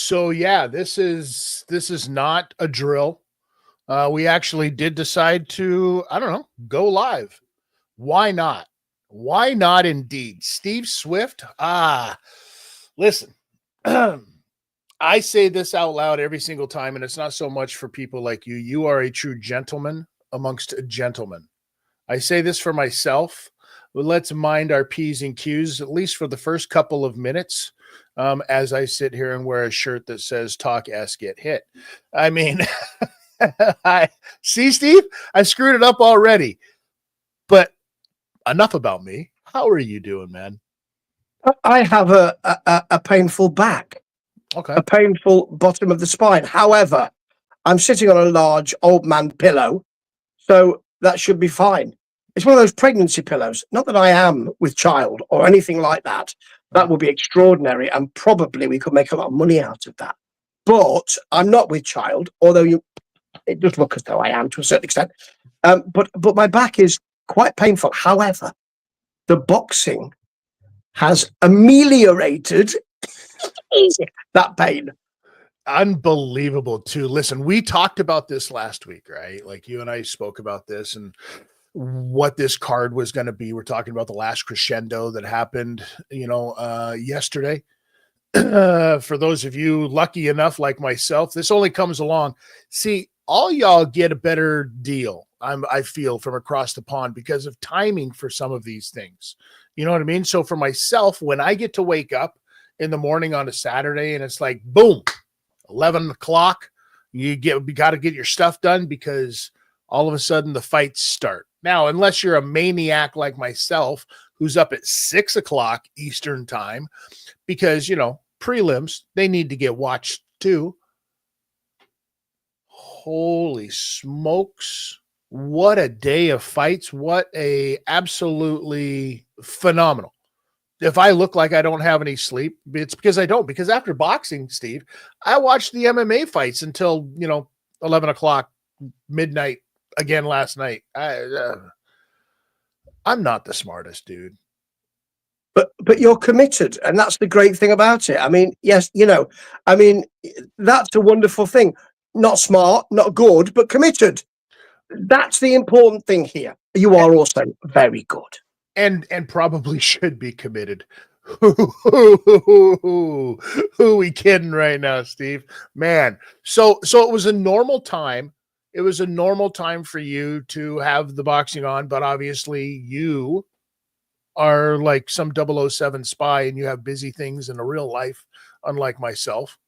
So yeah, this is not a drill. We actually did decide to, I don't know, go live. Why not? Why not indeed? Steve Swift. Listen. I say this out loud every single time, and it's not so much for people like you. You are a true gentleman amongst gentlemen. I say this for myself. Let's mind our P's and Q's, at least for the first couple of minutes, as I sit here and wear a shirt that says talk ass get hit. I mean, I see, Steve, I screwed it up already. But enough about me. How are you doing, man? I have a painful back, Okay. a painful bottom of the spine. However, I'm sitting on a large old man pillow, so that should be fine. It's one of those pregnancy pillows. Not that I am with child or anything like that. That would be extraordinary, and probably we could make a lot of money out of that. But I'm not with child, although it does look as though I am to a certain extent. But my back is quite painful. However, the boxing has ameliorated that pain. Unbelievable too. Listen, we talked about this last week, right? Like you and I spoke about this and what this card was going to be. We're talking about the Last Crescendo that happened, yesterday. For those of you lucky enough, like myself, this only comes along. See, all y'all get a better deal. I feel from across the pond because of timing for some of these things. You know what I mean? So for myself, when I get to wake up in the morning on a Saturday and it's like, boom, 11 o'clock, you got to get your stuff done because all of a sudden the fights start. Now, unless you're a maniac like myself, who's up at 6 o'clock Eastern time, because, prelims, they need to get watched too. Holy smokes. What a day of fights. What a absolutely phenomenal. If I look like I don't have any sleep, it's because I don't. Because after boxing, Steve, I watched the MMA fights until, 11 o'clock midnight again last night. I'm not the smartest dude. But you're committed, and that's the great thing about it. I mean, yes, that's a wonderful thing. Not smart, not good, but committed. That's the important thing here. You are also very good. And probably should be committed. Who we kidding right now, Steve? Man. So it was a normal time. It was a normal time for you to have the boxing on, but obviously you are like some 007 spy and you have busy things in a real life, unlike myself.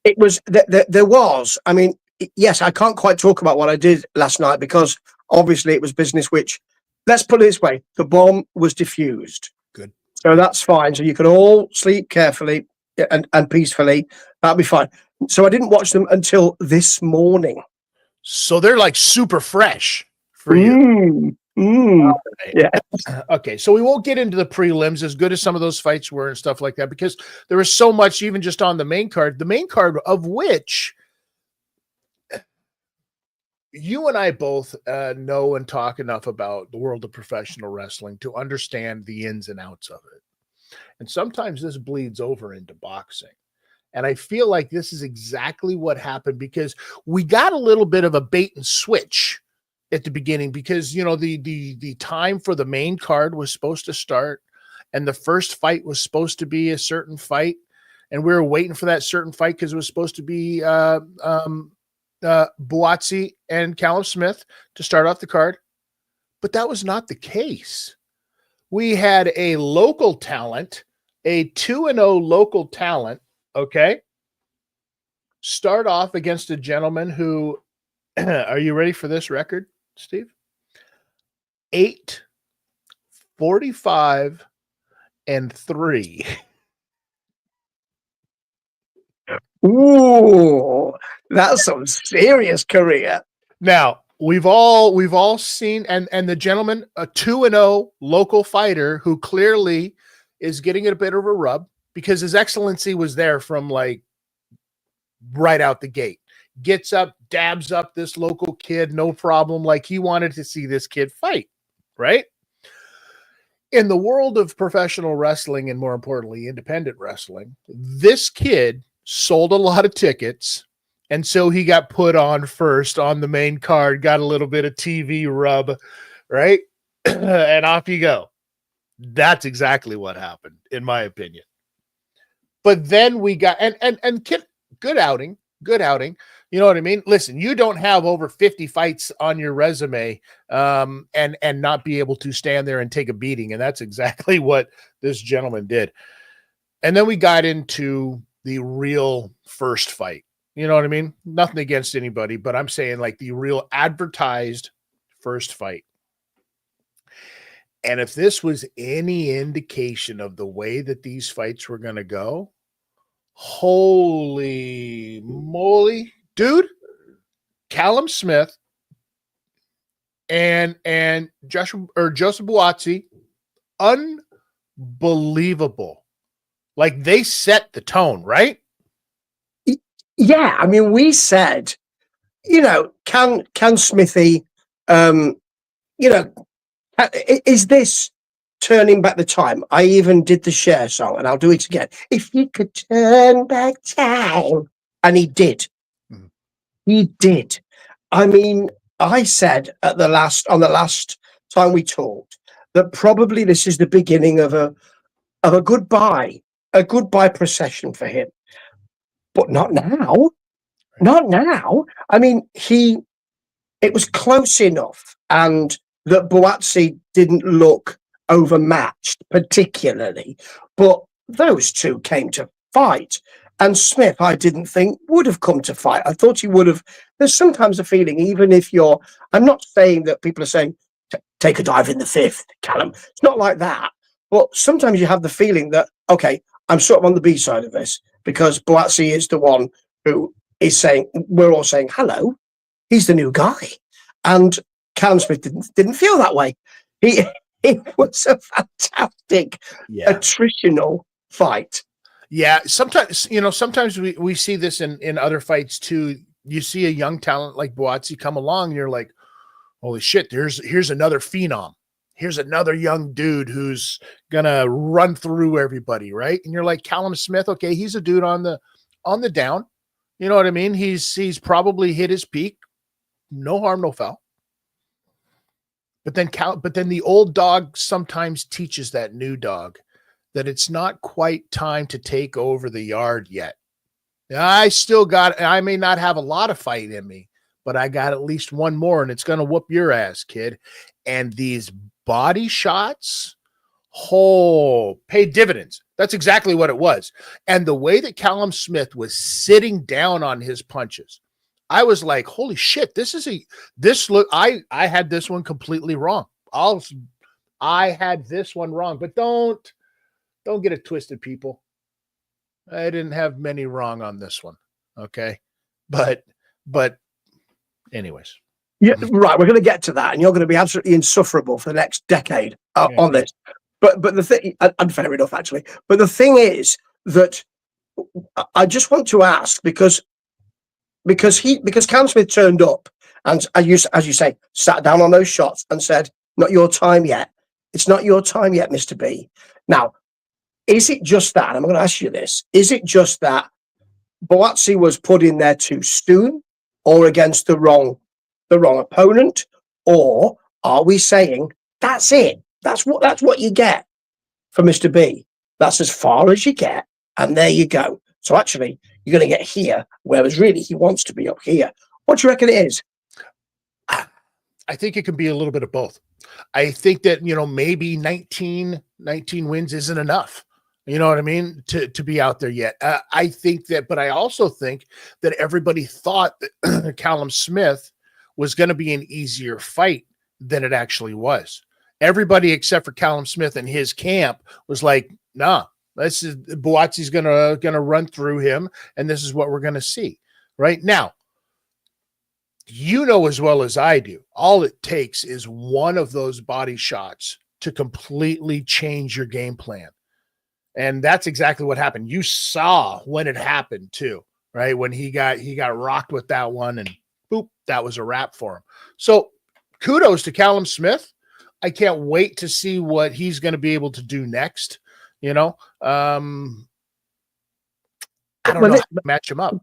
It was there was. I mean, yes, I can't quite talk about what I did last night because obviously it was business, which, let's put it this way, the bomb was diffused. Good. So that's fine. So you can all sleep carefully and peacefully. That'll be fine. So I didn't watch them until this morning. So they're like super fresh for you. Right. Yeah. Okay. So we won't get into the prelims, as good as some of those fights were and stuff like that, because there was so much even just on the main card of which you and I both know and talk enough about the world of professional wrestling to understand the ins and outs of it. And sometimes this bleeds over into boxing. And I feel like this is exactly what happened because we got a little bit of a bait and switch at the beginning because, the time for the main card was supposed to start and the first fight was supposed to be a certain fight. And we were waiting for that certain fight because it was supposed to be Buatsi and Callum Smith to start off the card. But that was not the case. We had a local talent, a 2-0 local talent, okay, start off against a gentleman who, are you ready for this record, Steve? 8-45-3. Ooh, that's some serious career. Now, we've all seen, and the gentleman, a 2-0 local fighter who clearly is getting a bit of a rub because his excellency was there from like right out the gate. Gets up, dabs up this local kid, no problem. Like he wanted to see this kid fight, right? In the world of professional wrestling and more importantly, independent wrestling, this kid sold a lot of tickets, and so he got put on first on the main card, got a little bit of TV rub, right? And off you go. That's exactly what happened, in my opinion. But then we got and kid, good outing, good outing. You know what I mean? Listen, you don't have over 50 fights on your resume and not be able to stand there and take a beating. And that's exactly what this gentleman did. And then we got into the real first fight. You know what I mean? Nothing against anybody, but I'm saying like the real advertised first fight. And if this was any indication of the way that these fights were going to go, holy moly, dude, Callum Smith and Joseph Buatsi, unbelievable. Like they set the tone, right? Yeah, I mean, we said, can Smithy, is this turning back the time? I even did the Cher song, and I'll do it again. If you could turn back time, and he did. Mm. He did. I mean, I said on the last time we talked that probably this is the beginning of a goodbye procession for him. But not now. Not now. I mean, it was close enough, and that Buatsi didn't look overmatched particularly, but those two came to fight. And Smith, I didn't think would have come to fight. I thought he would have. There's sometimes a feeling, even if I'm not saying that people are saying, take a dive in the fifth, Callum. It's not like that. But sometimes you have the feeling that, okay, I'm sort of on the B side of this because Buatsi is the one who is saying, we're all saying, hello, he's the new guy. And Callum Smith didn't feel that way. It was a fantastic attritional fight. Yeah, sometimes we see this in other fights too. You see a young talent like Buatsi come along, and you're like, holy shit, here's another phenom. Here's another young dude who's gonna run through everybody, right? And you're like, Callum Smith, okay, he's a dude on the down. You know what I mean? He's probably hit his peak. No harm, no foul. But then the old dog sometimes teaches that new dog that it's not quite time to take over the yard yet. I may not have a lot of fight in me, but I got at least one more, and it's going to whoop your ass, kid. And these body shots, paid dividends. That's exactly what it was. And the way that Callum Smith was sitting down on his punches, I was like, holy shit, I had this one completely wrong. I had this one wrong, but don't get it twisted, people. I didn't have many wrong on this one. Okay. But anyways. Yeah, right. We're going to get to that, and you're going to be absolutely insufferable for the next decade on this. But the thing, and fair enough, actually. But the thing is that I just want to ask because Cam Smith turned up and, as you say, sat down on those shots and said, "Not your time yet. It's not your time yet, Mr. B." Now, is it just that? And I'm going to ask you this: is it just that Buatsi was put in there too soon, or against the wrong opponent, or are we saying that's it? That's what you get for Mr. B. That's as far as you get, and there you go. So actually, you're going to get here, whereas really he wants to be up here. What do you reckon it is? I think it could be a little bit of both. I think that, maybe 19 wins isn't enough. You know what I mean? To be out there yet. I think that, but I also think that everybody thought that Callum Smith was going to be an easier fight than it actually was. Everybody except for Callum Smith and his camp was like, nah, Buatsi's gonna run through him, and this is what we're gonna see. Right now, as well as I do, all it takes is one of those body shots to completely change your game plan. And that's exactly what happened. You saw when it happened too, right? When he got rocked with that one, and boop, that was a wrap for him. So kudos to Callum Smith. I can't wait to see what he's going to be able to do next. I don't Well, know how to match him up.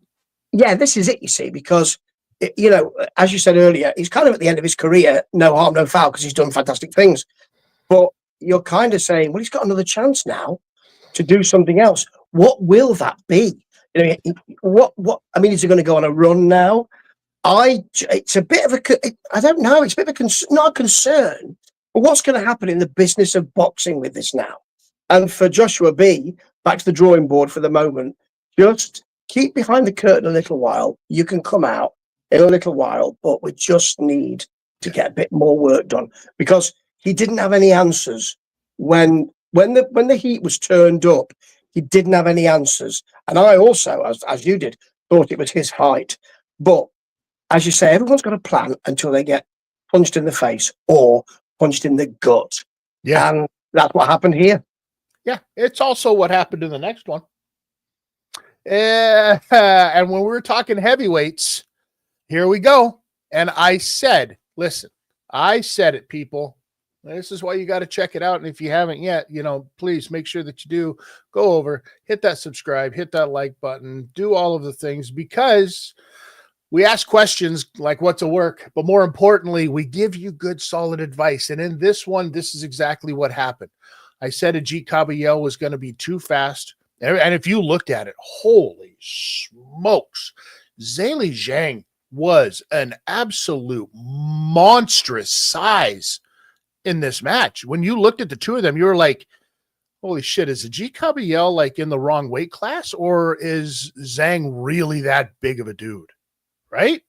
yeah, this is it, you see, because, you know, as you said earlier, he's kind of at the end of his career, no harm, no foul, because he's done fantastic things. But you're kind of saying, well, he's got another chance now to do something else. What will that be? You know, what? I mean, is he going to go on a run now? It's a bit of I don't know. It's a bit of not a concern, but what's going to happen in the business of boxing with this now? And for Joshua B, back to the drawing board for the moment. Just keep behind the curtain a little while. You can come out in a little while, but we just need to get a bit more work done, because he didn't have any answers when the heat was turned up. He didn't have any answers, and I also, as you did, thought it was his height. But as you say, everyone's got a plan until they get punched in the face or punched in the gut. Yeah. And that's what happened here. Yeah. It's also what happened in the next one. And when we were talking heavyweights, here we go. And I said, listen, I said it, people. This is why you got to check it out. And if you haven't yet, you know, please make sure that you do go over, hit that subscribe, hit that like button, do all of the things, because we ask questions like what to work, but more importantly, we give you good, solid advice. And in this one, this is exactly what happened. I said Ajit Kabayel was going to be too fast. And if you looked at it, holy smokes, Zhilei Zhang was an absolute monstrous size in this match. When you looked at the two of them, you were like, holy shit, is Ajit Kabayel like in the wrong weight class, or is Zhang really that big of a dude? Right?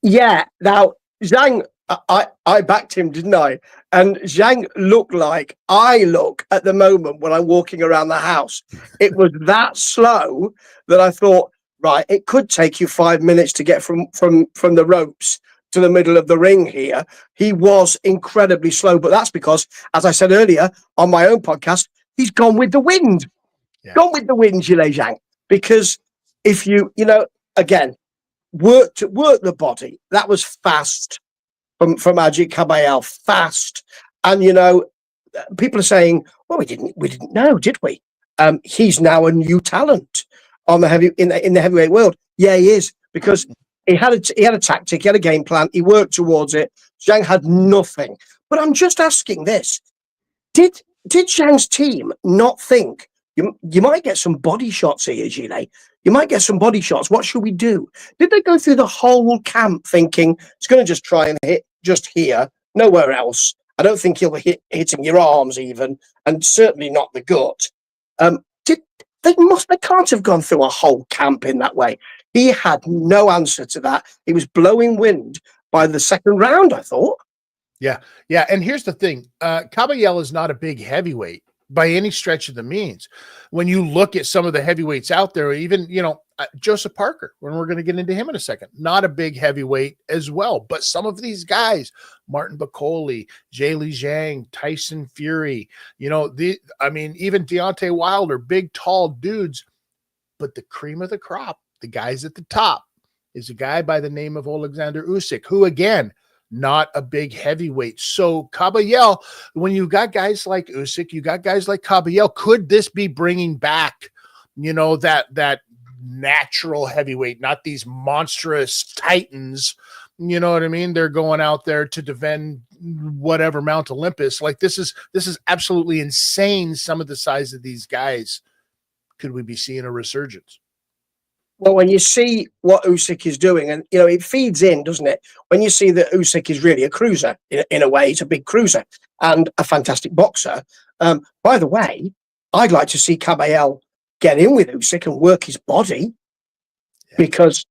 Yeah. Now, Zhang, I backed him, didn't I? And Zhang looked like I look at the moment when I'm walking around the house. It was that slow that I thought, right, it could take you 5 minutes to get from the ropes to the middle of the ring here. He was incredibly slow, but that's because, as I said earlier on my own podcast, he's gone with the wind. Yeah. Gone with the wind, Zhilei Zhang. Because if you know, again, work the body, that was fast from Ajit Kabayel, fast. And you know, people are saying, well, we didn't know, did we? He's now a new talent on the in the heavyweight world. Yeah, he is, because he had a tactic, he had a game plan, he worked towards it. Zhang had nothing. But I'm just asking this: Did Zhang's team not think you might get some body shots here, Zhilei? You might get some body shots. What should we do? Did they go through the whole camp thinking it's going to just try and hit just here, nowhere else? I don't think he'll be hitting your arms even, and certainly not the gut. They can't have gone through a whole camp in that way. He had no answer to that. He was blowing wind by the second round, I thought. Yeah. And here's the thing. Kabayel is not a big heavyweight by any stretch of the means. When you look at some of the heavyweights out there, even, you know, Joseph Parker, when we're going to get into him in a second, not a big heavyweight as well. But some of these guys, Martin Bakole, Zhilei Zhang, Tyson Fury, you know, even Deontay Wilder, big, tall dudes. But the cream of the crop, the guys at the top, is a guy by the name of Alexander Usyk, who, again, not a big heavyweight. So Kabayel, when you got guys like Usyk, you got guys like Kabayel, could this be bringing back, you know, that natural heavyweight, not these monstrous titans, you know what I mean? They're going out there to defend whatever Mount Olympus. Like this is absolutely insane. Some of the size of these guys. Could we be seeing a resurgence? Well, when you see what Usyk is doing, and you know, it feeds in, doesn't it? When you see that Usyk is really a cruiser, in a way, he's a big cruiser and a fantastic boxer. By the way, I'd like to see Kabayel get in with Usyk and work his body, because,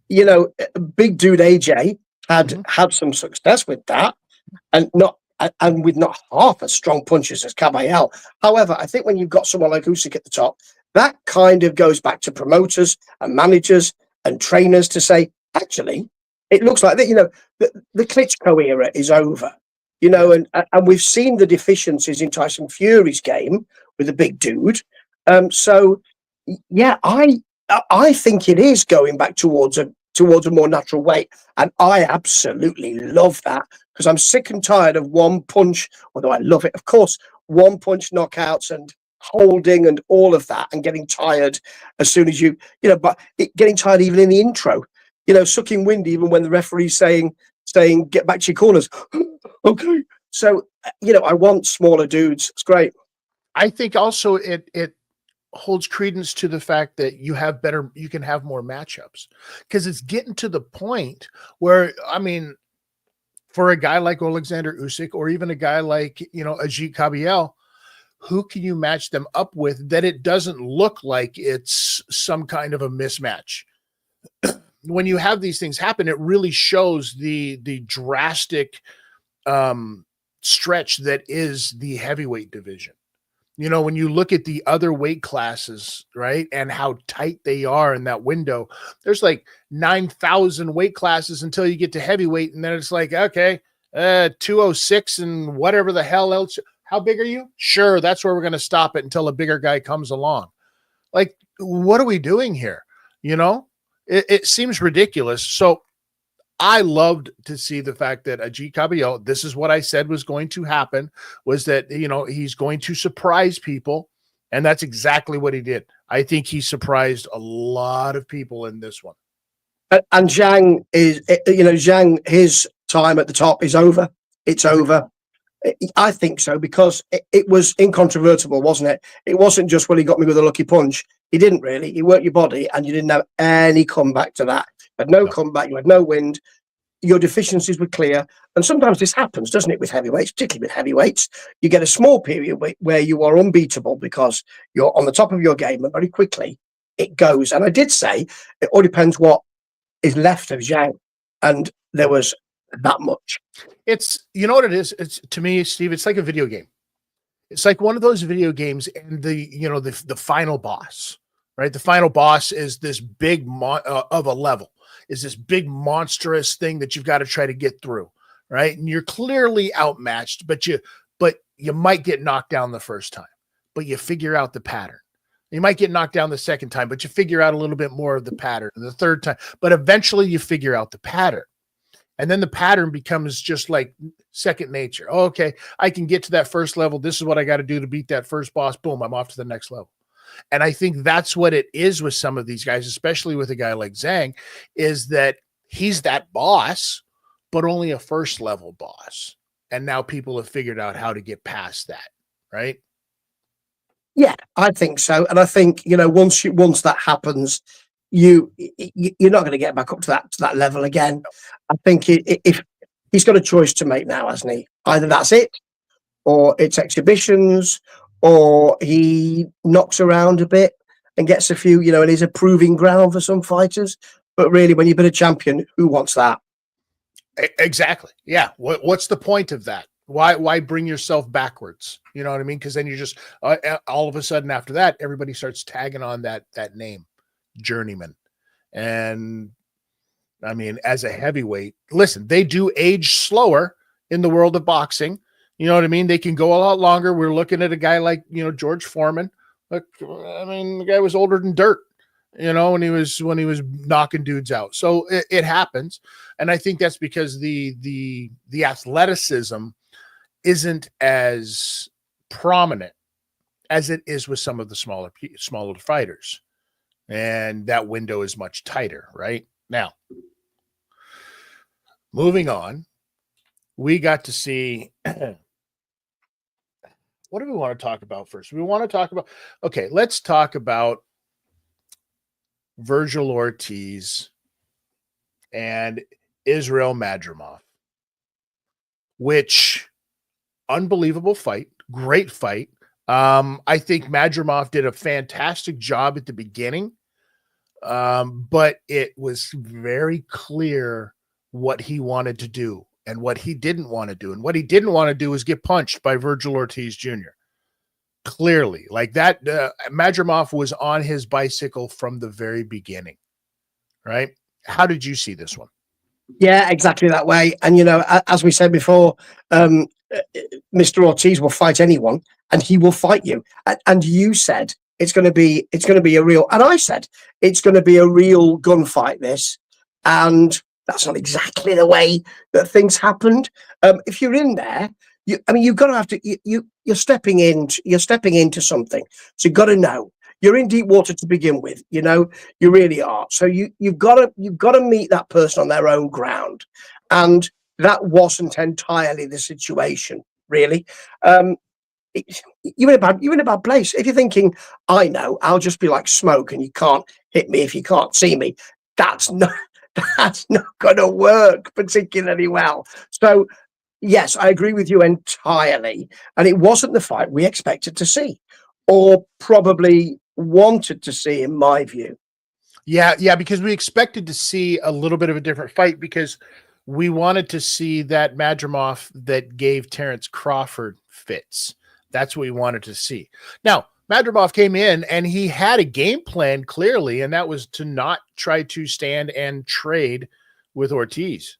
you know, big dude AJ had some success with that, and with not half as strong punches as Kabayel. However, I think when you've got someone like Usyk at the top, that kind of goes back to promoters and managers and trainers to say, actually, it looks like that, you know, the Klitschko era is over, you know, and we've seen the deficiencies in Tyson Fury's game with the big dude. So, yeah, I think it is going back towards a more natural weight. And I absolutely love that, because I'm sick and tired of one punch, although I love it, of course, one punch knockouts and holding and all of that, and getting tired as soon as but getting tired even in the intro, sucking wind even when the referee's saying get back to your corners. Okay. So, I want smaller dudes. It's great. I think also it holds credence to the fact that you can have more matchups, because it's getting to the point where, I mean, for a guy like Alexander Usyk, or even a guy like, Ajit Kabiel, who can you match them up with that it doesn't look like it's some kind of a mismatch? When you have these things happen, it really shows the drastic stretch that is the heavyweight division. When you look at the other weight classes, right, and how tight they are in that window, there's like 9,000 weight classes until you get to heavyweight. And then it's like, okay, 206 and whatever the hell else. How big are you? Sure, that's where we're going to stop it until a bigger guy comes along. Like, what are we doing here? It seems ridiculous. So I loved to see the fact that Ajit Kabiel, this is what I said was going to happen, was that, he's going to surprise people. And that's exactly what he did. I think he surprised a lot of people in this one. And Zhang his time at the top is over. It's over. I think so, because it was incontrovertible, wasn't it? It wasn't just, well, he got me with a lucky punch. He didn't really. He worked your body, and you didn't have any comeback to that. You had no comeback. You had no wind. Your deficiencies were clear. And sometimes this happens, doesn't it, with heavyweights, particularly with heavyweights. You get a small period where you are unbeatable because you're on the top of your game, and very quickly it goes. And I did say it all depends what is left of Zhang. And there was that much. It's, what it is? It's, to me, Steve, it's like a video game. It's like one of those video games, and the final boss, right? The final boss is this big of a level, is this big monstrous thing that you've got to try to get through, right? And you're clearly outmatched, but you might get knocked down the first time, but you figure out the pattern. You might get knocked down the second time, but you figure out a little bit more of the pattern the third time, but eventually you figure out the pattern. And then the pattern becomes just like second nature. Oh, okay, I can get to that first level. This is what I got to do to beat that first boss. Boom, I'm off to the next level. And I think that's what it is with some of these guys, especially with a guy like Zhang, is that he's that boss, but only a first level boss. And now people have figured out how to get past that, right? Yeah, I think so. And I think, once that happens, you're not going to get back up to that level again. I think if he's got a choice to make now, hasn't he? Either that's it, or it's exhibitions, or he knocks around a bit and gets a few, and is a proving ground for some fighters. But really, when you've been a champion, who wants that? Exactly. Yeah. What's the point of that? Why bring yourself backwards? You know what I mean? Because then you're just all of a sudden after that, everybody starts tagging on that name, journeyman. And I mean, as a heavyweight, listen, they do age slower in the world of boxing. You know what I mean? They can go a lot longer. We're looking at a guy like, George Foreman. Look, I mean, the guy was older than dirt, when he was knocking dudes out. So it happens. And I think that's because the athleticism isn't as prominent as it is with some of the smaller fighters. And that window is much tighter, right? Now, moving on, we got to see what do we want to talk about first? We want to talk about, okay, let's talk about Virgil Ortiz and Israel Madrimov, which unbelievable fight, great fight. I think Madrimov did a fantastic job at the beginning, but it was very clear what he wanted to do and what he didn't want to do. And what he didn't want to do was get punched by Virgil Ortiz Jr. Clearly, like that, Madrimov was on his bicycle from the very beginning, right? How did you see this one? Yeah, exactly that way. And, as we said before, Mr. Ortiz will fight anyone, and he will fight you. And you said it's going to be a real, and I said it's going to be a real gunfight, this. And that's not exactly the way that things happened. If you're in there, I mean, you've got to have to. You're stepping in. You're stepping into something. So you've got to know you're in deep water to begin with. You know, you really are. So you've got to meet that person on their own ground, and that wasn't entirely the situation, really. Um, you're in a bad place if you're thinking, I know, I'll just be like smoke, and you can't hit me if you can't see me. That's not. That's not going to work particularly well. So yes, I agree with you entirely. And it wasn't the fight we expected to see, or probably wanted to see, in my view. Yeah, because we expected to see a little bit of a different fight because we wanted to see that Madrimov that gave Terrence Crawford fits. That's what we wanted to see. Now, Madrimov came in and he had a game plan clearly, and that was to not try to stand and trade with Ortiz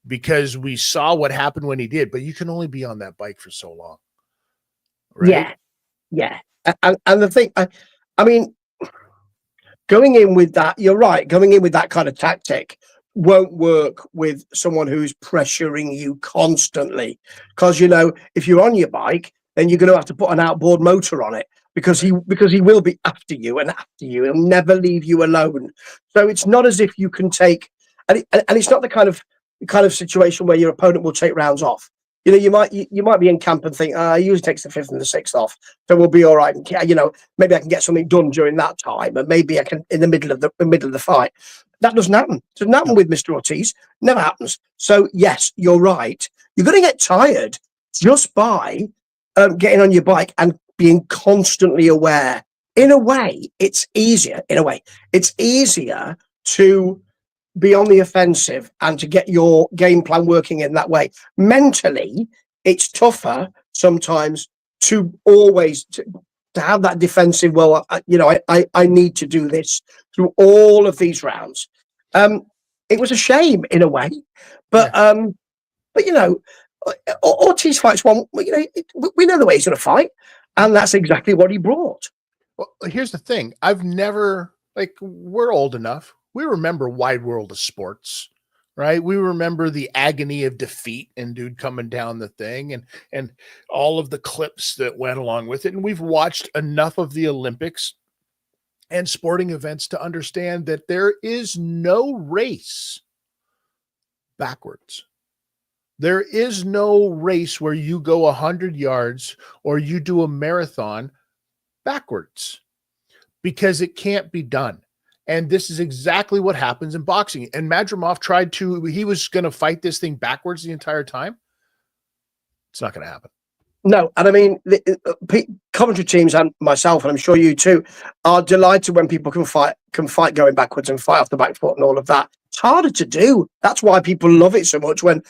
because we saw what happened when he did. But you can only be on that bike for so long, right? Yeah. And the thing, I mean, going in with that, you're right. Going in with that kind of tactic won't work with someone who's pressuring you constantly. Because, you know, if you're on your bike, then you're going to have to put an outboard motor on it because he will be after you and after you. He'll never leave you alone. So it's not as if you can take, and it's not the kind of situation where your opponent will take rounds off. You know, you might be in camp and think, he usually takes the fifth and the sixth off, so we'll be all right. And, you know, maybe I can get something done during that time, and maybe I can in the middle of the fight. That doesn't happen. It doesn't happen with Mr. Ortiz. Never happens. So yes, you're right. You're going to get tired just by getting on your bike and being constantly aware. In a way, it's easier. It's easier to be on the offensive and to get your game plan working in that way. Mentally, it's tougher sometimes to always to have that defensive. Well, I need to do this through all of these rounds. It was a shame in a way, but you know, Ortiz fights one. You know, we know the way he's going to fight, and that's exactly what he brought. Well, here's the thing. I've never, we're old enough. We remember Wide World of Sports, right? We remember the agony of defeat and dude coming down the thing and all of the clips that went along with it. And we've watched enough of the Olympics and sporting events to understand that there is no race backwards. There is no race where you go 100 yards or you do a marathon backwards because it can't be done. And this is exactly what happens in boxing. And Madrimov he was going to fight this thing backwards the entire time. It's not going to happen. No, and I mean, the commentary teams and myself, and I'm sure you too, are delighted when people can fight going backwards and fight off the back foot and all of that. It's harder to do. That's why people love it so much and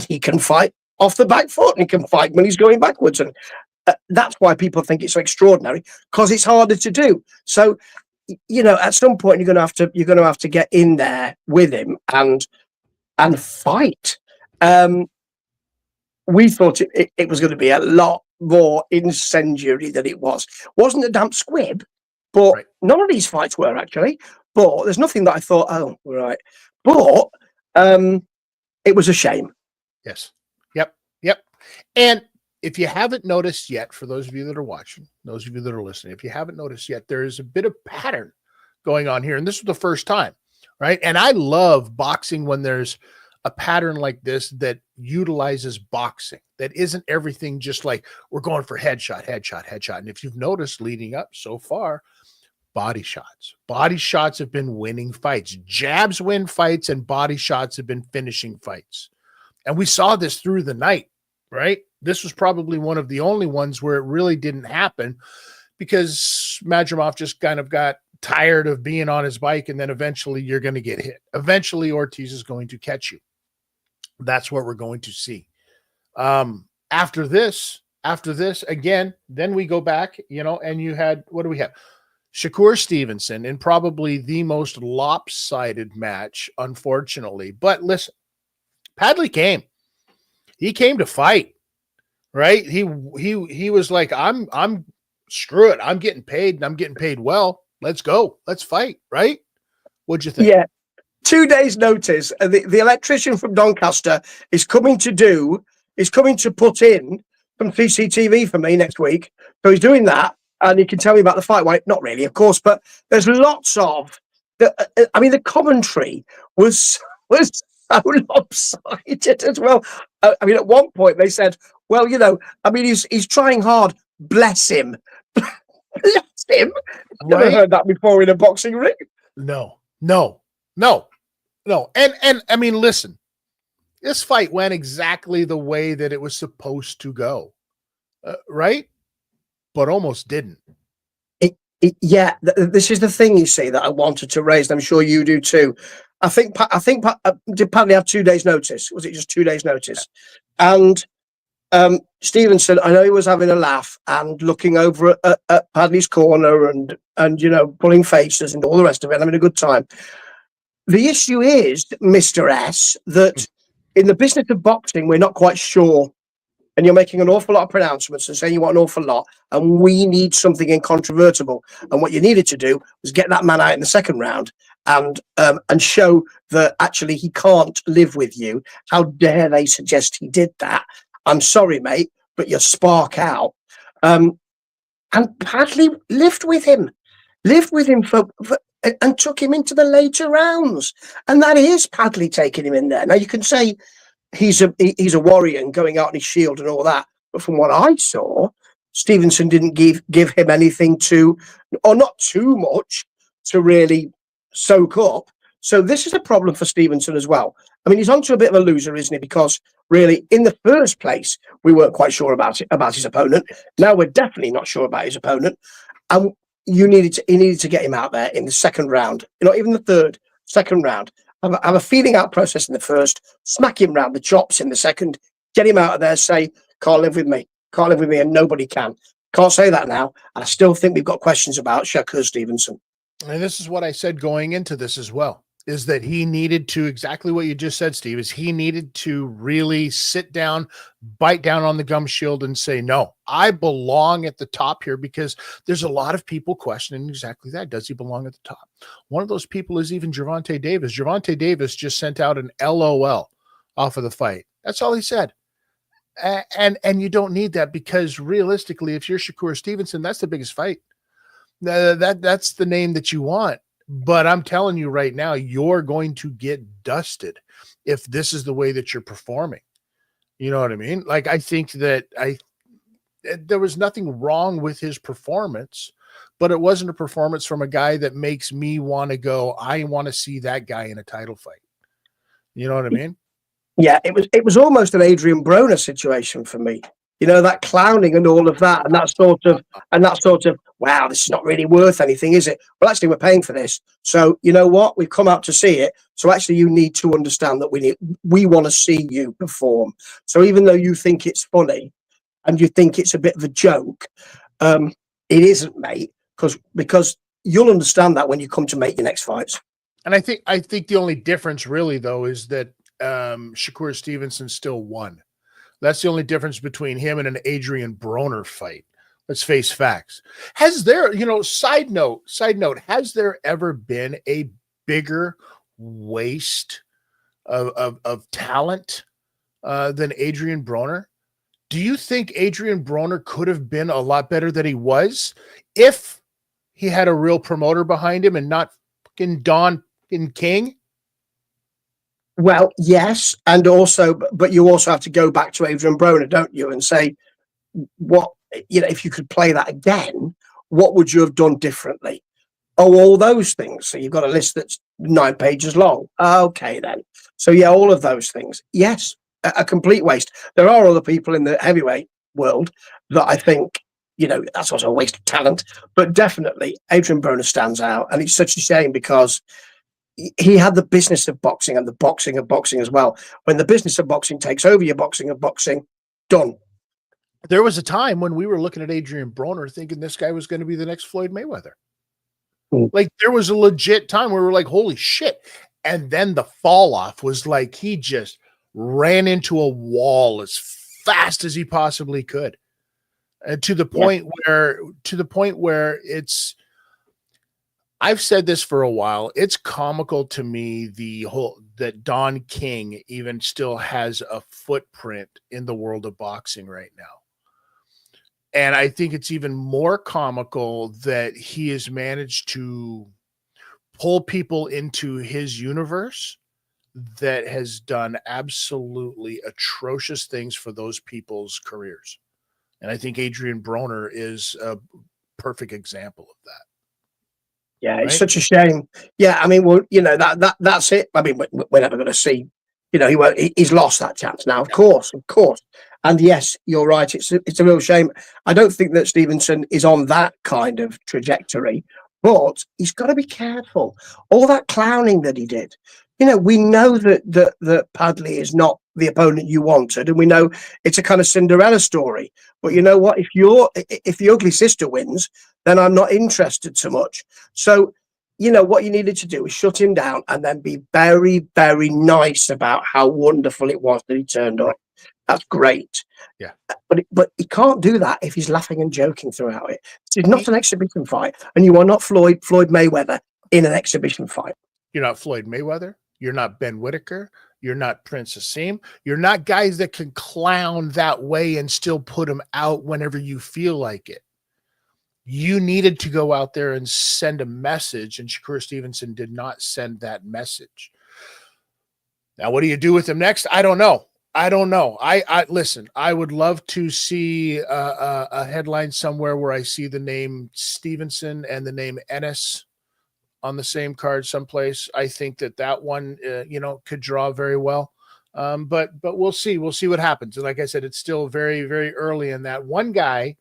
he can fight off the back foot and he can fight when he's going backwards. And that's why people think it's so extraordinary, because it's harder to do. So, you know, at some point you're going to have to get in there with him and fight. We thought it was going to be a lot more incendiary than it was. Wasn't a damp squib, but none of these fights were actually. But there's nothing that I thought, oh, right. But it was a shame. Yes. Yep. And if you haven't noticed yet, for those of you that are watching, those of you that are listening, if you haven't noticed yet, there is a bit of pattern going on here. And this is the first time, right? And I love boxing when there's a pattern like this that utilizes boxing, that isn't everything just like we're going for headshot. And if you've noticed leading up so far, body shots have been winning fights. Jabs win fights and body shots have been finishing fights. And we saw this through the night, right? This was probably one of the only ones where it really didn't happen because Madrimov just kind of got tired of being on his bike, and then eventually you're going to get hit. Eventually Ortiz is going to catch you. That's what we're going to see. After this, again, then we go back, and you had, what do we have? Shakur Stevenson in probably the most lopsided match, unfortunately. But listen, Padley came. He came to fight, right? He was like, I'm screw it. I'm getting paid and I'm getting paid well. Let's go. Let's fight, right? What'd you think? Yeah. 2 days notice. The electrician from Doncaster is coming to do is coming to put in some CCTV for me next week. So he's doing that, and he can tell me about the fight. Well, not really, of course, but there's lots of I mean, the commentary was so lopsided as well. I mean, at one point they said, "Well, I mean, he's trying hard. Bless him, bless him." Never heard that before in a boxing ring. No. And I mean, listen, this fight went exactly the way that it was supposed to go, right? But almost didn't. This is the thing, you see, that I wanted to raise. And I'm sure you do too. I think did Padley have 2 days' notice? Was it just 2 days' notice? And Stevenson, I know he was having a laugh and looking over at Padley's corner and pulling faces and all the rest of it, and having a good time. The issue is, Mr. S, that in the business of boxing, we're not quite sure. And you're making an awful lot of pronouncements and saying you want an awful lot, and we need something incontrovertible. And what you needed to do was get that man out in the second round and show that actually he can't live with you. How dare they suggest he did that? I'm sorry, mate, but you spark out. And Padley lived with him for and took him into the later rounds. And that is Padley taking him in there. Now you can say he's a warrior and going out on his shield and all that. But from what I saw, Stevenson didn't give him anything or not too much to really soak up. So this is a problem for Stevenson as well. I mean, he's onto a bit of a loser, isn't he? Because really, in the first place, we weren't quite sure about his opponent. Now we're definitely not sure about his opponent. And he needed to get him out there in the second round, not even the third, second round. Have a feeling out process in the first, smack him round the chops in the second, get him out of there, say, can't live with me, and nobody can. Can't say that now. And I still think we've got questions about Shakur Stevenson. And this is what I said going into this as well, is that he needed to, exactly what you just said, Steve, is he needed to really sit down, bite down on the gum shield and say, no, I belong at the top here, because there's a lot of people questioning exactly that. Does he belong at the top? One of those people is even Gervonta Davis. Gervonta Davis just sent out an LOL off of the fight. That's all he said. And you don't need that, because realistically, if you're Shakur Stevenson, that's the biggest fight. That's the name that you want. But I'm telling you right now, you're going to get dusted if this is the way that you're performing. You know what I mean? Like, I think that there was nothing wrong with his performance, but it wasn't a performance from a guy that makes me want to go, I want to see that guy in a title fight. You know what I mean? Yeah, it was almost an Adrian Broner situation for me. That clowning and all of that, and that sort of, wow, this is not really worth anything, is it? Well, actually, we're paying for this. So you know what? We've come out to see it. So actually, you need to understand that we want to see you perform. So even though you think it's funny and you think it's a bit of a joke, it isn't, mate, because you'll understand that when you come to make your next fights. And I think the only difference really, though, is that Shakur Stevenson still won. That's the only difference between him and an Adrian Broner fight. Let's face facts. Has there, side note, has there ever been a bigger waste of talent than Adrian Broner? Do you think Adrian Broner could have been a lot better than he was if he had a real promoter behind him and not fucking Don King? Well, yes, and also, but you also have to go back to Adrian Broner, don't you, and say, what, if you could play that again, what would you have done differently? Oh, all those things. So you've got a list that's 9 pages long. Okay, then. So yeah, all of those things. Yes, a complete waste. There are other people in the heavyweight world that I think, that's also a waste of talent. But definitely, Adrian Broner stands out, and it's such a shame because he had the business of boxing and the boxing of boxing as well. When the business of boxing takes over your boxing of boxing, done. There was a time when we were looking at Adrian Broner thinking this guy was going to be the next Floyd Mayweather. Like, there was a legit time where we were like, holy shit. And then the fall off was like, he just ran into a wall as fast as he possibly could. And to the point where it's, I've said this for a while. It's comical to me the whole that Don King even still has a footprint in the world of boxing right now. And I think it's even more comical that he has managed to pull people into his universe that has done absolutely atrocious things for those people's careers. And I think Adrian Broner is a perfect example of that. Yeah, it's Right? such a shame. Yeah, I mean, well, that's it. I mean, we're never going to see. He won't. He's lost that chance now. Of course, of course. And yes, you're right. It's a real shame. I don't think that Stevenson is on that kind of trajectory, but he's got to be careful. All that clowning that he did. We know that Padley is not the opponent you wanted, and we know it's a kind of Cinderella story. But you know what? If the ugly sister wins, then I'm not interested so much. So, what you needed to do is shut him down and then be very, very nice about how wonderful it was that he turned up. That's great. Yeah. But he can't do that if he's laughing and joking throughout it. It's not an exhibition fight, and you are not Floyd Mayweather in an exhibition fight. You're not Floyd Mayweather. You're not Ben Whitaker. You're not Prince Asim. You're not guys that can clown that way and still put them out whenever you feel like it. You needed to go out there and send a message, and Shakur Stevenson did not send that message. Now, what do you do with him next? I don't know. I listen, I would love to see a headline somewhere where I see the name Stevenson and the name Ennis on the same card someplace. I think that one, could draw very well. But we'll see. We'll see what happens. And like I said, it's still very, very early in that. One guy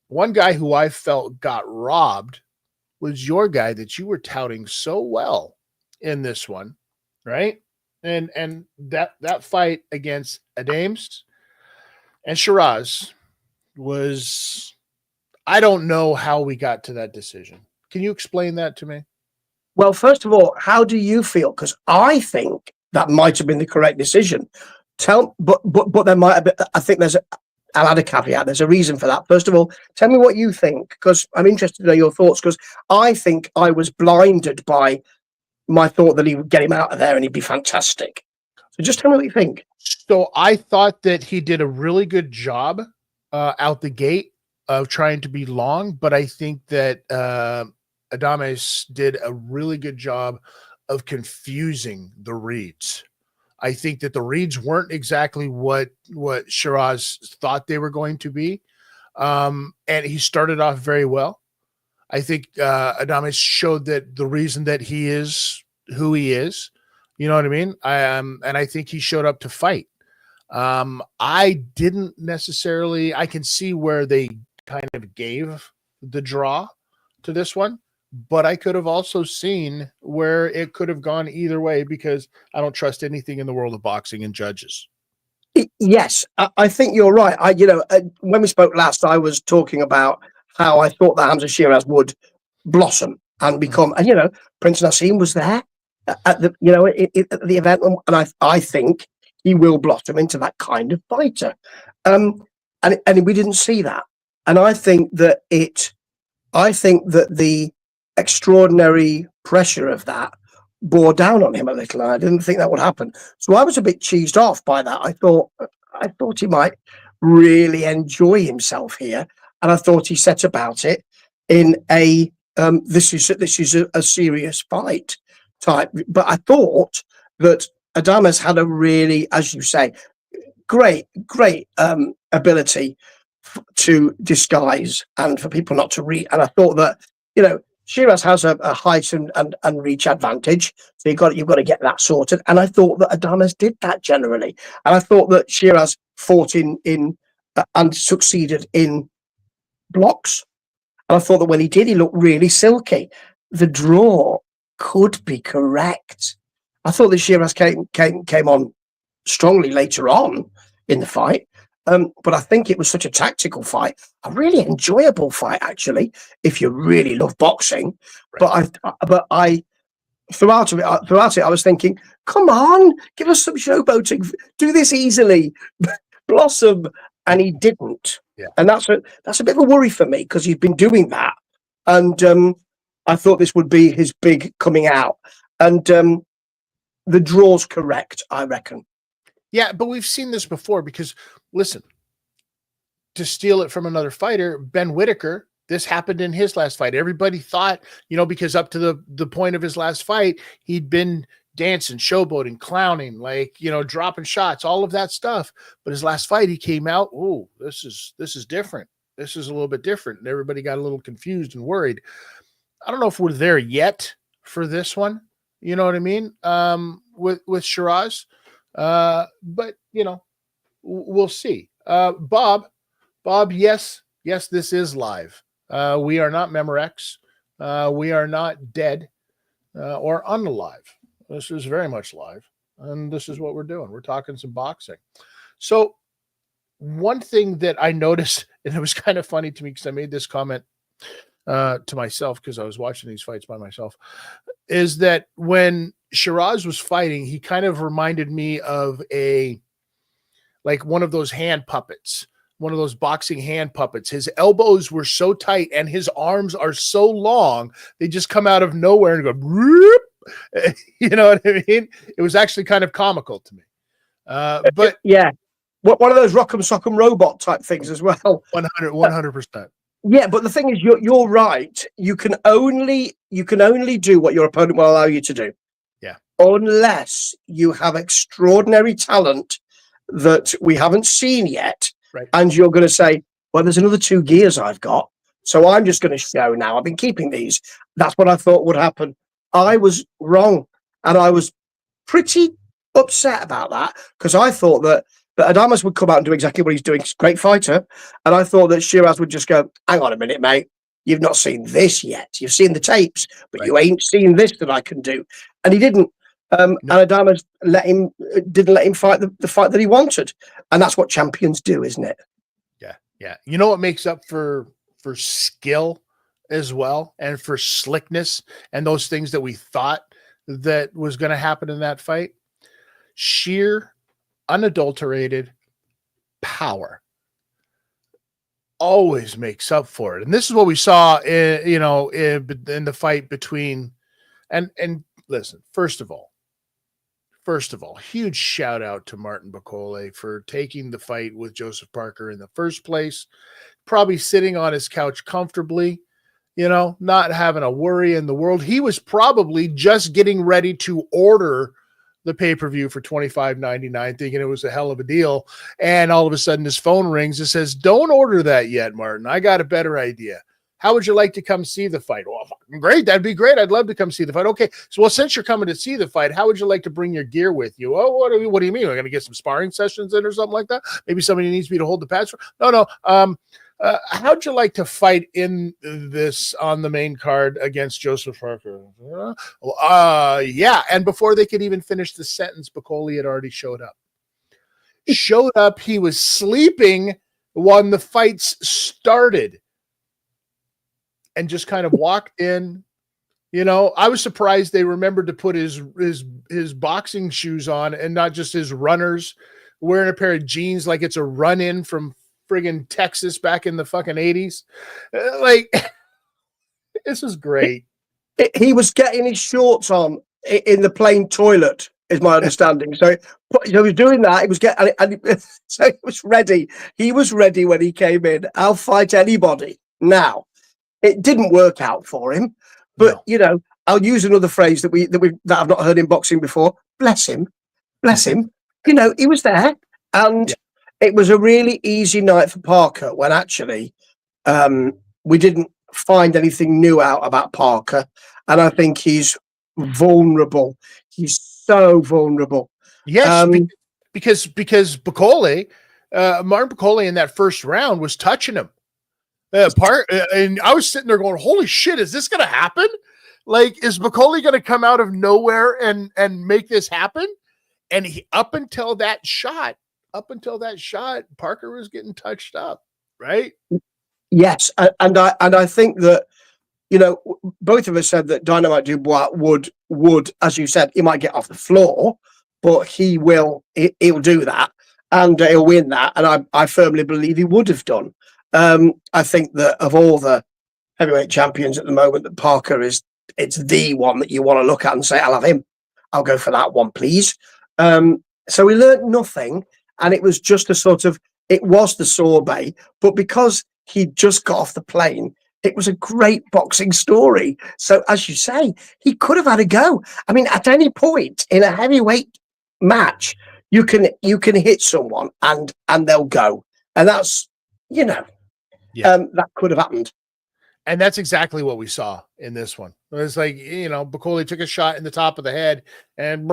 who I felt got robbed was your guy that you were touting so well in this one, right? And that fight against Adames and Shiraz was, I don't know how we got to that decision. Can you explain that to me? Well, first of all, how do you feel? Because I think that might have been the correct decision. But there might have been, I think I'll add a caveat. There's a reason for that. First of all, tell me what you think, because I'm interested to know your thoughts, because I think I was blinded by my thought that he would get him out of there and he'd be fantastic. So just tell me what you think. So I thought that he did a really good job out the gate of trying to be long, but I think that Adames did a really good job of confusing the reads. I think that the reads weren't exactly what Shiraz thought they were going to be. And he started off very well. I think Adames showed that the reason that he is who he is, you know what I mean? And I think he showed up to fight. I didn't necessarily, I can see where they kind of gave the draw to this one, but I could have also seen where it could have gone either way, because I don't trust anything in the world of boxing and judges. Yes, I think you're right. When we spoke last, I was talking about how I thought that Hamza Shiraz would blossom and become, and Prince Nassim was there at the, at the event, and I think he will blossom into that kind of fighter. And we didn't see that. And I think that the extraordinary pressure of that bore down on him a little, and I didn't think that would happen. So I was a bit cheesed off by that. I thought he might really enjoy himself here, and I thought he set about it in a this is a serious fight type. But I thought that Adames had a really, as you say, great ability to disguise and for people not to read. And I thought that Shiraz has a height and reach advantage, so you've got to get that sorted. And I thought that Adames did that generally, and I thought that Shiraz fought in and succeeded in blocks. And I thought that when he did, he looked really silky. The draw could be correct. I thought that Shiraz came on strongly later on in the fight. But I think it was such a tactical fight, a really enjoyable fight, actually, if you really love boxing. Right. But I throughout it, I was thinking, come on, give us some showboating, do this easily, blossom, and he didn't. Yeah. And that's a bit of a worry for me, because he's been doing that, and I thought this would be his big coming out, and the draw's correct, I reckon. Yeah, but we've seen this before because, listen, to steal it from another fighter, Ben Whitaker, this happened in his last fight. Everybody thought, because up to the point of his last fight, he'd been dancing, showboating, clowning, like, dropping shots, all of that stuff. But his last fight, he came out, oh, this is different. This is a little bit different. And everybody got a little confused and worried. I don't know if we're there yet for this one. You know what I mean? With Shiraz. But we'll see. Bob, yes, this is live. We are not Memorex. We are not dead or unalive. This is very much live, and this is what we're doing. We're talking some boxing. So one thing that I noticed, and it was kind of funny to me because I made this comment to myself because I was watching these fights by myself, is that when Shiraz was fighting, he kind of reminded me of one of those hand puppets, one of those boxing hand puppets. His elbows were so tight and his arms are so long, they just come out of nowhere and go, whoop. You know what I mean? It was actually kind of comical to me. But yeah, one of those rock'em sock'em robot type things as well. 100%. Yeah, but the thing is, you're right. You can only do what your opponent will allow you to do. Yeah. Unless you have extraordinary talent that we haven't seen yet. Right. And you're going to say, well, there's another 2 gears I've got, so I'm just going to show now. I've been keeping these. That's what I thought would happen. I was wrong, and I was pretty upset about that because I thought that Adames would come out and do exactly what he's doing. He's a great fighter, and I thought that Shiraz would just go, hang on a minute, mate. You've not seen this yet. You've seen the tapes, but you ain't seen this that I can do. And he didn't. No. And Adames didn't let him fight the fight that he wanted. And that's what champions do, isn't it? Yeah. You know what makes up for skill as well, and for slickness and those things that we thought that was going to happen in that fight? Sheer, unadulterated power always makes up for it. And this is what we saw in the fight between, and listen, first of all, huge shout out to Martin Bacole for taking the fight with Joseph Parker in the first place, probably sitting on his couch comfortably, not having a worry in the world. He was probably just getting ready to order the pay-per-view for $25.99, thinking it was a hell of a deal. And all of a sudden his phone rings and says, don't order that yet, Martin. I got a better idea. How would you like to come see the fight? Well, great. That'd be great. I'd love to come see the fight. Okay. So, well, since you're coming to see the fight, how would you like to bring your gear with you? Oh, what do you mean? We're going to get some sparring sessions in or something like that? Maybe somebody needs me to hold the pads for? No. How'd you like to fight in this on the main card against Joseph Parker? Yeah. And before they could even finish the sentence, Bacole had already showed up. He was sleeping when the fights started and just kind of walked in. I was surprised they remembered to put his boxing shoes on and not just his runners, wearing a pair of jeans like it's a run-in from friggin' Texas back in the fucking 80s. This is great. He was getting his shorts on in the plain toilet, is my understanding. So he was doing that. He was so he was ready. He was ready when he came in. I'll fight anybody. Now, it didn't work out for him, but I'll use another phrase that I've not heard in boxing before. Bless him. He was there, and it was a really easy night for Parker when actually we didn't find anything new out about Parker, and I think he's vulnerable. He's so vulnerable. Yes, because Bacole, Martin Bacole in that first round was touching him. And I was sitting there going, holy shit, is this going to happen? Is Bacole going to come out of nowhere and make this happen? And up until that shot, Parker was getting touched up, right? Yes. And I think that, both of us said that Dynamite Dubois would, as you said, he might get off the floor, but he'll do that and he'll win that. And I firmly believe he would have done. I think that of all the heavyweight champions at the moment that Parker is. It's the one that you want to look at and say, "I'll have him. I'll go for that one, please." So we learned nothing, and it was just a sort of. It was the sorbet, but because he'd just got off the plane, it was a great boxing story. So, as you say, he could have had a go. I mean, at any point in a heavyweight match, you can hit someone and they'll go, and that's that could have happened. And that's exactly what we saw in this one. It was like, Bacoli took a shot in the top of the head and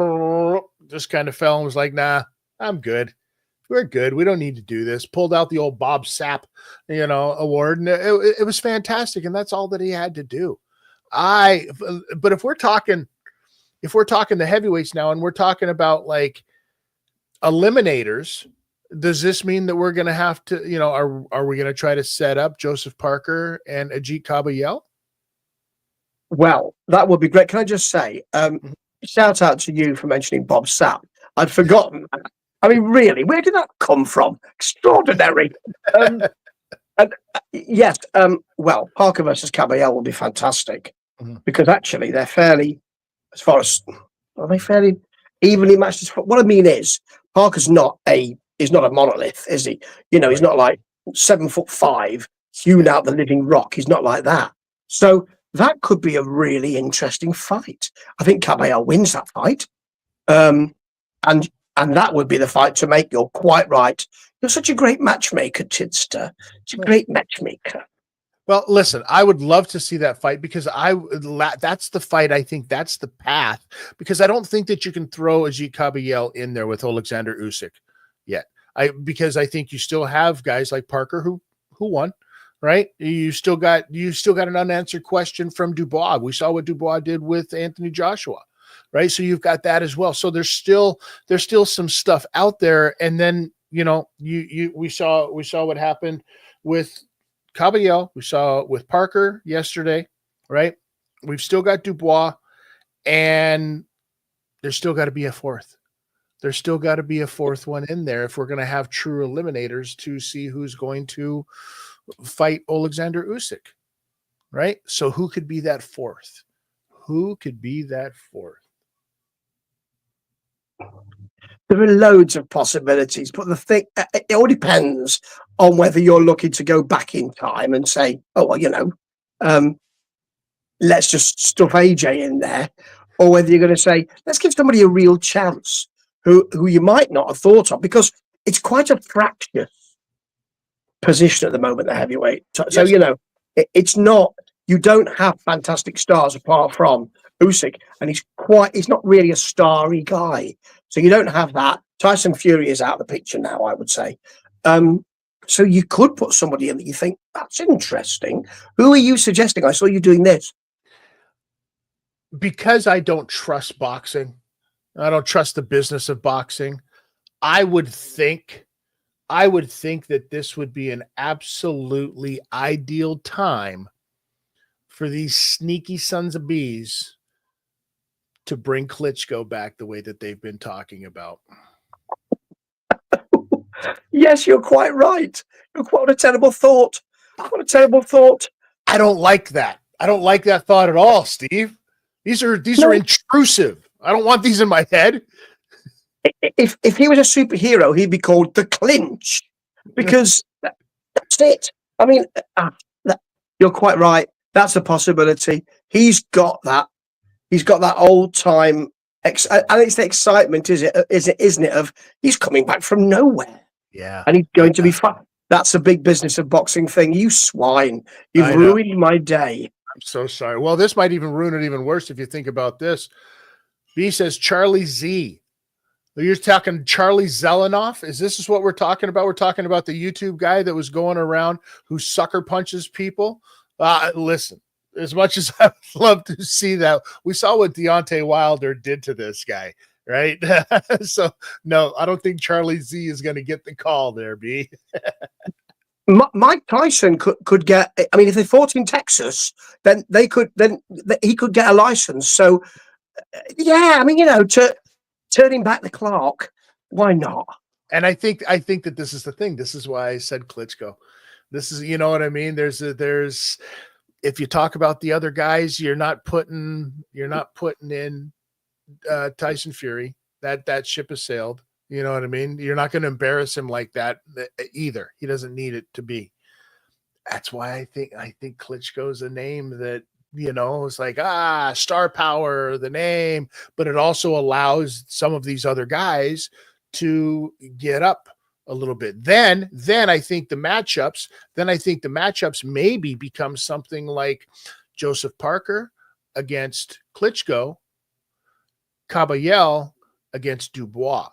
just kind of fell and was like, nah, I'm good. We're good. We don't need to do this. Pulled out the old Bob Sapp, award. And it was fantastic. And that's all that he had to do. But if we're talking the heavyweights now, and we're talking about like eliminators, does this mean that we're going to have to, are we going to try to set up Joseph Parker and Ajit Kabayel? Well, that would be great. Can I just say, shout out to you for mentioning Bob Sapp. I'd forgotten. I mean, really, where did that come from? Extraordinary. Yes. Well, Parker versus Kabayel will be fantastic because actually they're fairly, are they fairly evenly matched? What I mean is, Parker's not a monolith, is he? He's not like 7'5", hewn out the living rock. He's not like that. So that could be a really interesting fight. I think Kabayel wins that fight. And that would be the fight to make. You're quite right. You're such a great matchmaker, Tidster. It's a great matchmaker. Well, listen, I would love to see that fight because that's the fight. I think that's the path because I don't think that you can throw Ajit Kabayel in there with Alexander Usyk yet. Because I think you still have guys like Parker who won, right? You still got an unanswered question from Dubois. We saw what Dubois did with Anthony Joshua. Right. So you've got that as well. So there's still some stuff out there. And then, we saw what happened with Kabayel. We saw it with Parker yesterday. Right. We've still got Dubois and there's still got to be a fourth. There's still got to be a fourth one in there if we're going to have true eliminators to see who's going to fight Alexander Usyk. Right. So who could be that fourth? Who could be that fourth? There are loads of possibilities, but the thing, it all depends on whether you're looking to go back in time and say, oh, well, let's just stuff AJ in there, or whether you're going to say, let's give somebody a real chance who you might not have thought of, because it's quite a fractious position at the moment, the heavyweight. So, it's not, you don't have fantastic stars apart from Usyk, and he's not really a starry guy. So you don't have that. Tyson Fury is out of the picture now, I would say. So you could put somebody in that you think, that's interesting. Who are you suggesting? I saw you doing this. Because I don't trust boxing. I don't trust the business of boxing. I would think that this would be an absolutely ideal time for these sneaky sons of bees to bring Klitschko back the way that they've been talking about. Yes, you're quite right. What a terrible thought. What a terrible thought. I don't like that. I don't like that thought at all, Steve. These are intrusive. I don't want these in my head. If he was a superhero, he'd be called the Clinch, because that's it. I mean, you're quite right. That's a possibility. He's got that old time, and it's the excitement, isn't it? Of he's coming back from nowhere, and he's going to be fun. That's a big business of boxing thing. You swine! You've ruined my day. I'm so sorry. Well, this might even ruin it even worse if you think about this. B says Charlie Z. You're talking Charlie Zelenoff? Is this what we're talking about? We're talking about the YouTube guy that was going around who sucker punches people. Listen. As much as I would love to see that, we saw what Deontay Wilder did to this guy, right? So, no, I don't think Charlie Z is going to get the call there, B. Mike Tyson could get, I mean, if they fought in Texas, then he could get a license. So, yeah, I mean, turning back the clock, why not? And I think that this is the thing. This is why I said Klitschko. This is, you know what I mean? if you talk about the other guys, you're not putting in Tyson Fury. That ship has sailed. You know what I mean? You're not going to embarrass him like that either. He doesn't need it to be. That's why I think Klitschko's a name that, it's like, star power, the name, but it also allows some of these other guys to get up a little bit. Then I think the matchups maybe become something like Joseph Parker against Klitschko, Caballel against Dubois.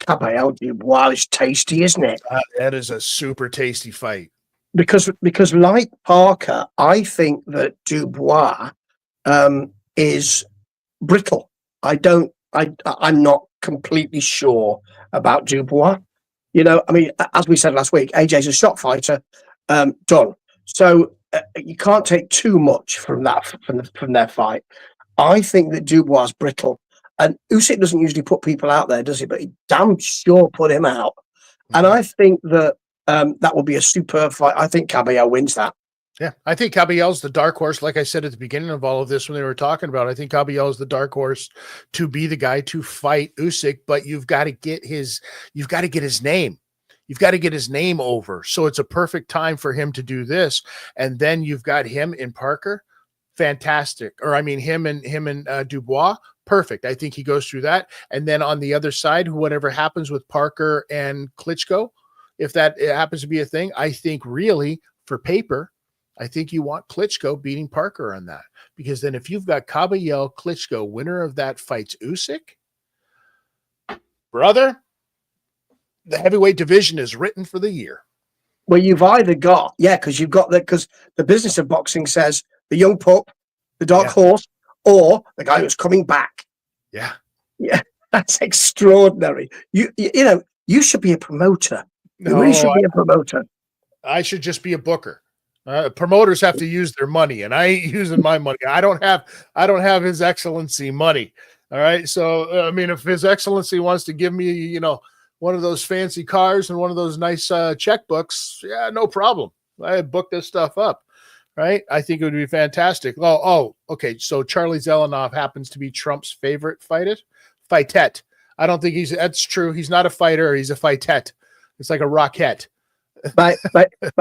Caballel Dubois is tasty, isn't it? That is a super tasty fight. Because like Parker, I think that Dubois is brittle. I'm not completely sure about Dubois. I mean, as we said last week, AJ's a shot fighter, done. So you can't take too much from their fight. I think that Dubois is brittle, and Usyk doesn't usually put people out there, does he? But he damn sure put him out. Mm-hmm. And I think that that will be a superb fight. I think Caballel wins that. Yeah, I think Caballel's the dark horse. Like I said at the beginning of all of this when they were talking about it, I think Caballel's the dark horse to be the guy to fight Usyk, but you've got to get his name. You've got to get his name over. So it's a perfect time for him to do this. And then you've got him in Parker. Fantastic. Or I mean, him and Dubois. Perfect. I think he goes through that. And then on the other side, whatever happens with Parker and Klitschko, if that happens to be a thing, I think really for paper, I think you want Klitschko beating Parker on that, because then if you've got Caballel, Klitschko, winner of that fights Usyk, brother, the heavyweight division is written for the year. Well, you've either got, because the business of boxing says the young pup, the dark horse, or the guy who's coming back. Yeah. Yeah. That's extraordinary. You should be a promoter. You really should be a promoter. I should just be a booker. Promoters have to use their money, and I ain't using my money. I don't have His Excellency money. All right. So, I mean, if His Excellency wants to give me, one of those fancy cars and one of those nice checkbooks, yeah, no problem. I book this stuff up. Right. I think it would be fantastic. Oh, okay. So Charlie Zelenov happens to be Trump's favorite fightet. I don't think that's true. He's not a fighter. He's a fightet. It's like a rocket. My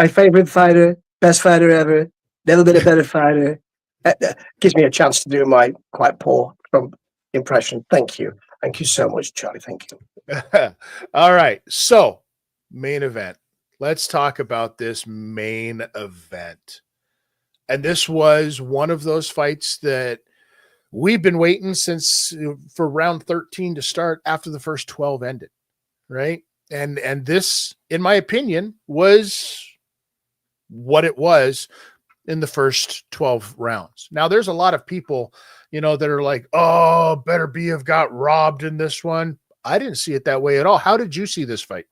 favorite fighter, best fighter ever. Never been a better fighter. Gives me a chance to do my quite poor Trump impression. Thank you. Thank you so much, Charlie. Thank you. All right. So main event. Let's talk about this main event. And this was one of those fights that we've been waiting for round 13 to start after the first 12 ended, right? And this, in my opinion, was what it was in the first 12 rounds. Now, there's a lot of people, that are like, oh, Beterbiev got robbed in this one. I didn't see it that way at all. How did you see this fight?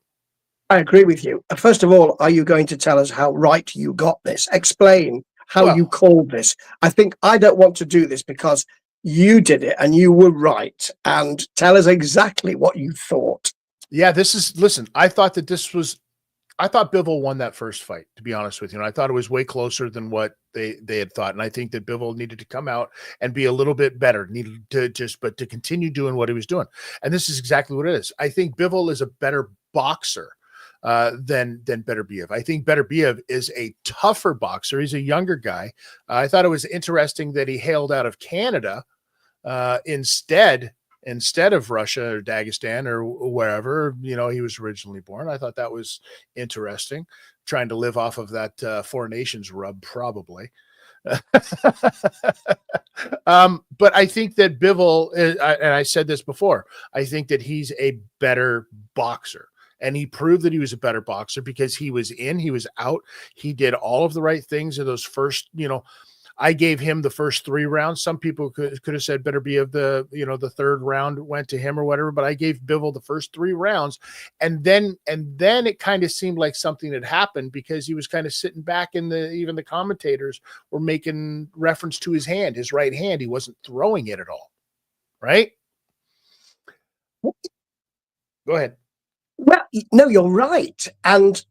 I agree with you. First of all, are you going to tell us how right you got this? Explain how you called this. I think I don't want to do this because you did it and you were right. And tell us exactly what you thought. Yeah, listen, I thought Bivol won that first fight, to be honest with you. And I thought it was way closer than what they had thought. And I think that Bivol needed to come out and be a little bit better, but to continue doing what he was doing. And this is exactly what it is. I think Bivol is a better boxer than Beterbiev. I think Beterbiev is a tougher boxer. He's a younger guy. I thought it was interesting that he hailed out of Canada instead of Russia or Dagestan or wherever, he was originally born. I thought that was interesting, trying to live off of that Four Nations rub, probably. But I think that Bivol, and I said this before, I think that he's a better boxer. And he proved that he was a better boxer because he was in, he was out. He did all of the right things in those first, I gave him the first 3 rounds. Some people could have said Beterbiev the third round went to him or whatever, but I gave Bivol the first 3 rounds. And then it kind of seemed like something had happened because he was kind of sitting back even the commentators were making reference to his hand, his right hand. He wasn't throwing it at all. Right? Go ahead. Well, no, you're right. And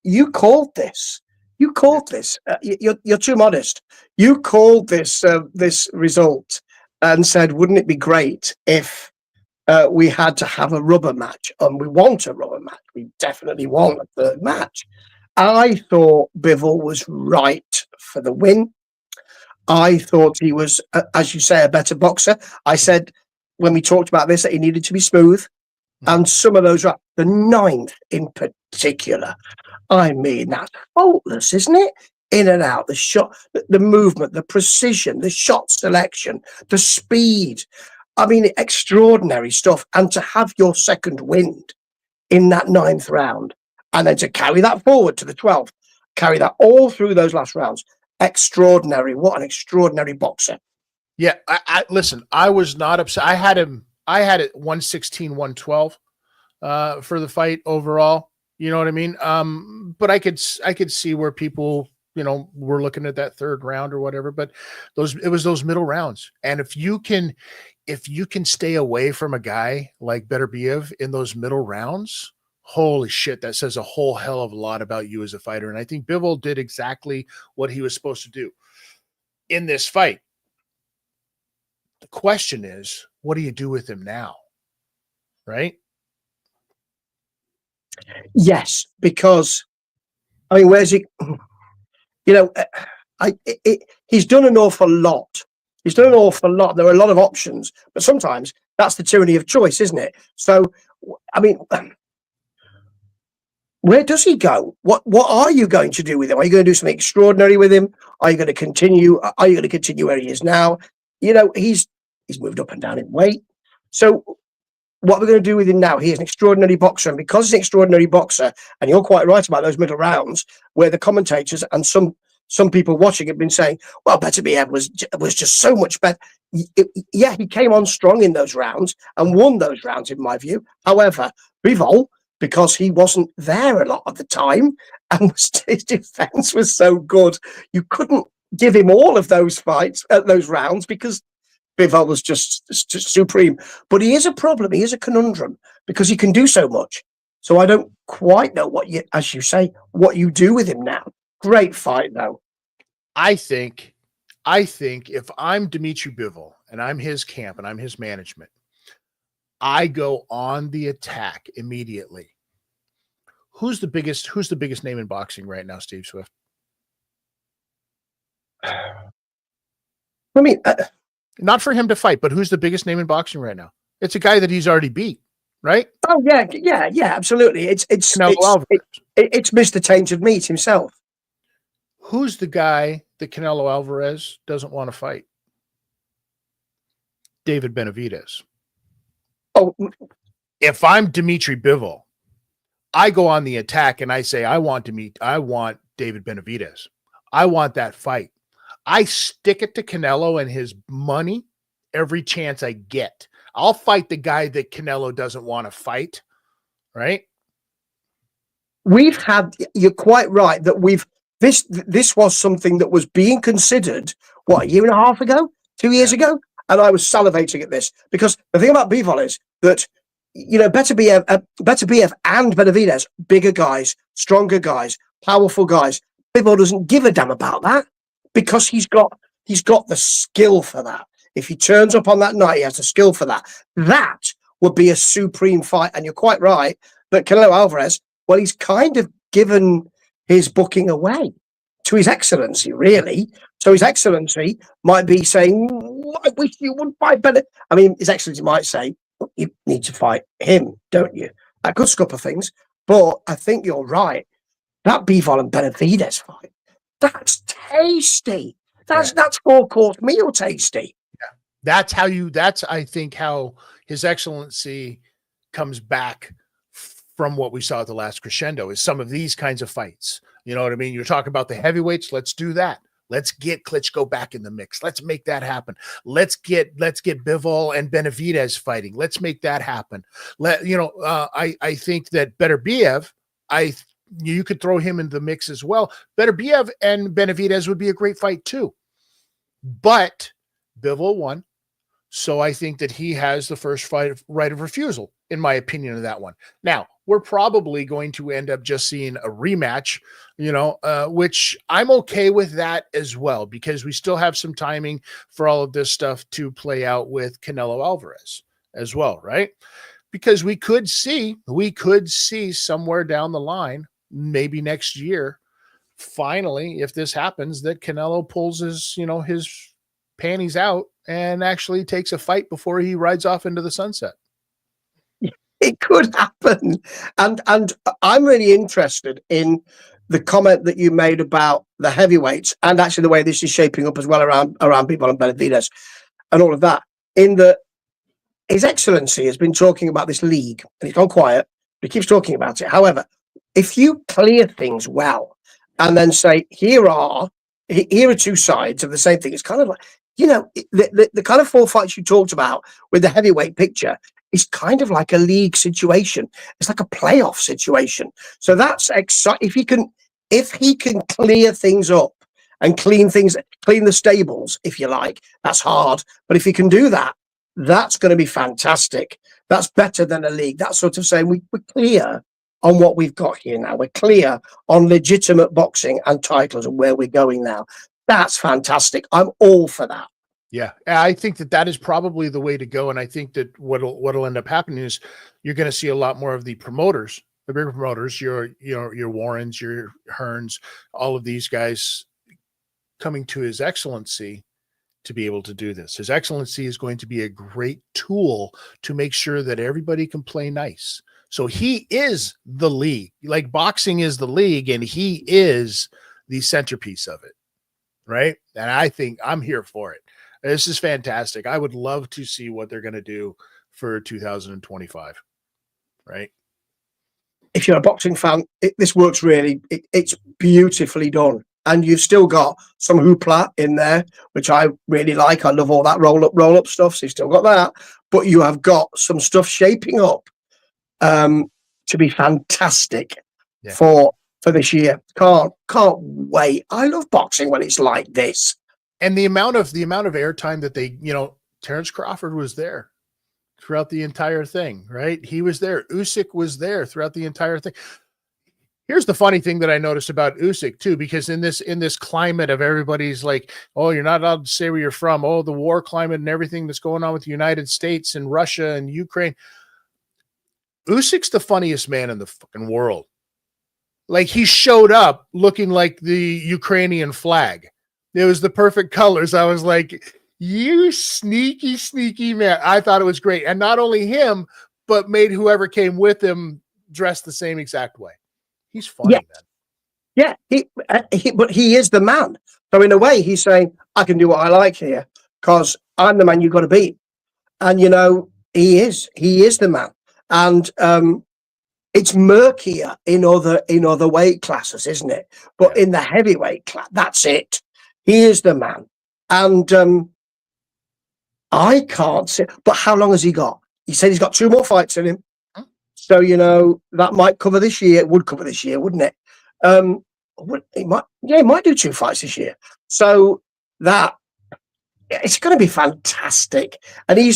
you called this. You called this. You're too modest. You called this result and said, "Wouldn't it be great if we had to have a rubber match?" And we want a rubber match. We definitely want a third match. I thought Bivol was right for the win. I thought he was, as you say, a better boxer. I said when we talked about this that he needed to be smooth, and some of those, the ninth in particular. I mean, that's faultless, isn't it? In and out, the shot, the movement, the precision, the shot selection, the speed. I mean, extraordinary stuff. And to have your second wind in that ninth round, and then to carry that forward to the 12th, carry that all through those last rounds. Extraordinary. What an extraordinary boxer. Yeah. Listen, I was not upset. I had it 116, 112 for the fight overall. You know what I mean? But I could see where people, were looking at that third round or whatever, but it was those middle rounds. And if you can stay away from a guy like Beterbiev in those middle rounds, holy shit, that says a whole hell of a lot about you as a fighter. And I think Bivol did exactly what he was supposed to do in this fight. The question is, what do you do with him now? Right? Yes, because I mean, where's he? He's done an awful lot. He's done an awful lot. There are a lot of options, but sometimes that's the tyranny of choice, isn't it? So, I mean, where does he go? What are you going to do with him? Are you going to do something extraordinary with him? Are you going to continue? Are you going to continue where he is now? He's moved up and down in weight. So what we're going to do with him now, he is an extraordinary boxer. And because he's an extraordinary boxer, and you're quite right about those middle rounds, where the commentators and some people watching have been saying, well, Beterbiev was just so much better. Yeah, he came on strong in those rounds and won those rounds, in my view. However, Bivol, because he wasn't there a lot of the time, and his defense was so good, you couldn't give him all of those fights, those rounds, because Bivol was just supreme. But he is a problem. He is a conundrum because he can do so much. So I don't quite know as you say, what you do with him now. Great fight, though. I think if I'm Dmitry Bivol and I'm his camp and I'm his management, I go on the attack immediately. Who's the biggest name in boxing right now, Steve Swift? I mean, not for him to fight, but who's the biggest name in boxing right now? It's a guy that he's already beat, right? Oh yeah, absolutely. It's Mr. Tainted Meat himself. Who's the guy that Canelo Alvarez doesn't want to fight? David Benavidez. Oh, if I'm Dmitry Bivol, I go on the attack and I say, I want David Benavidez. I want that fight. I stick it to Canelo and his money every chance I get. I'll fight the guy that Canelo doesn't want to fight, right? You're quite right that this was something that was being considered, a year and a half ago, 2 years ago? And I was salivating at this because the thing about Bivol is that, Beterbiev and Benavidez, bigger guys, stronger guys, powerful guys. Bivol doesn't give a damn about that because he's got the skill for that. If he turns up on that night, he has the skill for that. That would be a supreme fight. And you're quite right that Canelo Alvarez, well, he's kind of given his booking away to His Excellency, really. So His Excellency might be saying, I wish you would fight better. I mean, His Excellency might say, you need to fight him, don't you? That could scupper things. But I think you're right. That Bivol and Benavidez fight, that's tasty. That's 4-course meal tasty. Yeah. That's I think how His Excellency comes back from what we saw at the Last Crescendo is some of these kinds of fights. You know what I mean? You're talking about the heavyweights. Let's do that. Let's get Klitschko back in the mix. Let's make that happen. Let's get Bivol and Benavidez fighting. Let's make that happen. I think that Beterbiev, you could throw him in the mix as well. Beterbiev and Benavidez would be a great fight too. But Bivol won. So I think that he has the first fight right of refusal in my opinion, of that one. Now, we're probably going to end up just seeing a rematch, which I'm okay with that as well, because we still have some timing for all of this stuff to play out with Canelo Alvarez as well, right? Because we could see somewhere down the line, maybe next year, finally, if this happens, that Canelo pulls his panties out and actually takes a fight before he rides off into the sunset. It could happen. And I'm really interested in the comment that you made about the heavyweights, and actually the way this is shaping up as well around Bivol and Beterbiev and all of that. In that His Excellency has been talking about this league, and he's gone quiet, but he keeps talking about it. However, if you clear things well and then say, here are two sides of the same thing, it's kind of like, the kind of 4 fights you talked about with the heavyweight picture is kind of like a league situation. It's like a playoff situation. So that's exciting. If he can clear things up and clean the stables, if you like, that's hard. But if he can do that, that's going to be fantastic. That's better than a league. That's sort of saying we're clear on what we've got here now. We're clear on legitimate boxing and titles and where we're going now. That's fantastic. I'm all for that. Yeah, I think that is probably the way to go. And I think that what'll end up happening is you're going to see a lot more of the promoters, the bigger promoters, your Warrens, your Hearns, all of these guys coming to His Excellency to be able to do this. His Excellency is going to be a great tool to make sure that everybody can play nice. So he is the league, like boxing is the league, and he is the centerpiece of it, right? And I think I'm here for it. This is fantastic. I would love to see what they're going to do for 2025, right? If you're a boxing fan, this works really. It's beautifully done. And you've still got some hoopla in there, which I really like. I love all that roll up stuff. So you've still got that. But you have got some stuff shaping up to be fantastic for this year. Can't wait. I love boxing when it's like this. And the amount of airtime that they, Terrence Crawford was there throughout the entire thing, right? He was there. Usyk was there throughout the entire thing. Here's the funny thing that I noticed about Usyk too, because in this climate of everybody's like, oh, you're not allowed to say where you're from. Oh, the war climate and everything that's going on with the United States and Russia and Ukraine. Usyk's the funniest man in the fucking world. Like, he showed up looking like the Ukrainian flag. It was the perfect colors. I was like, you sneaky, sneaky man. I thought it was great. And not only him, but made whoever came with him dress the same exact way. He's funny, man. Yeah, but he is the man. So in a way, he's saying, I can do what I like here because I'm the man you've got to beat. And, he is the man. And it's murkier in other weight classes, isn't it? But in the heavyweight class, that's it. He is the man. And I can't say, but how long has he got? He said he's got 2 more fights in him. So, that might cover this year. It would cover this year, wouldn't it? He might do 2 fights this year. So it's going to be fantastic. And he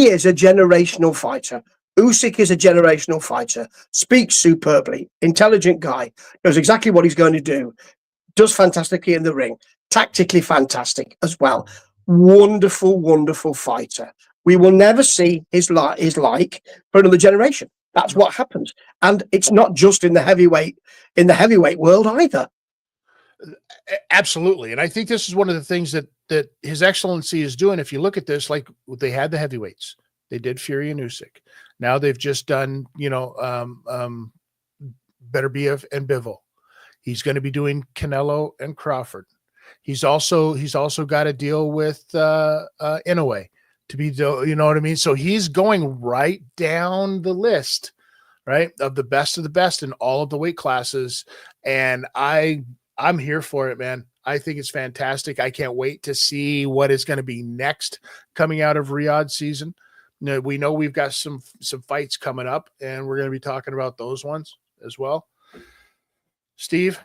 is a generational fighter. Usyk is a generational fighter, speaks superbly, intelligent guy, knows exactly what he's going to do, does fantastically in the ring, tactically fantastic as well. Wonderful, wonderful fighter. We will never see his like for another generation. That's what happens. And it's not just in the heavyweight world either. Absolutely. And I think this is one of the things that His Excellency is doing. If you look at this, like they had the heavyweights, they did Fury and Usyk. Now they've just done, Beterbiev and Bivol. He's going to be doing Canelo and Crawford. He's also got to deal with Inoue to be, you know what I mean? So he's going right down the list, right, of the best in all of the weight classes. And I'm here for it, man. I think it's fantastic. I can't wait to see what is going to be next coming out of Riyadh season. We know we've got some fights coming up, and we're going to be talking about those ones as well. Steve,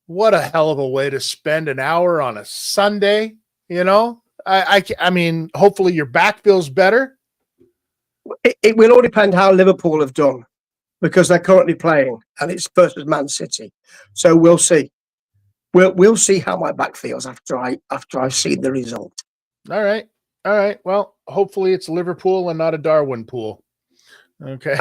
what a hell of a way to spend an hour on a Sunday. I mean, hopefully your back feels better. It will all depend how Liverpool have done, because they're currently playing and it's versus Man City. So we'll see. We'll see how my back feels after I've seen the result. All right. All right. Well, hopefully it's Liverpool and not a Darwin pool. Okay.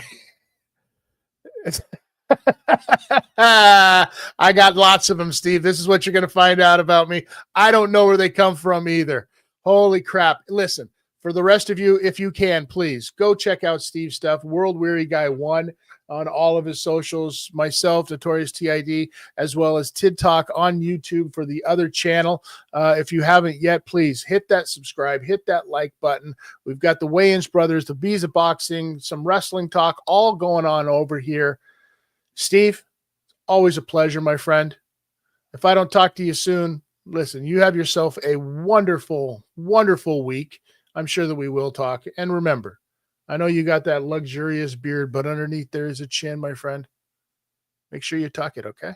I got lots of them, Steve. This is what you're going to find out about me. I don't know where they come from either. Holy crap. Listen, for the rest of you, if you can, please go check out Steve's stuff. World Weary Guy 1 on all of his socials, myself, Notorious TID, as well as Tid Talk on YouTube for the other channel. If you haven't yet, please hit that subscribe, hit that like button. We've got the Wayans brothers, the Bees of Boxing, some wrestling talk, all going on over here. Steve, always a pleasure, my friend. If I don't talk to you soon, listen, you have yourself a wonderful, wonderful week. I'm sure that we will talk. And remember, I know you got that luxurious beard, but underneath there is a chin, my friend. Make sure you tuck it, okay?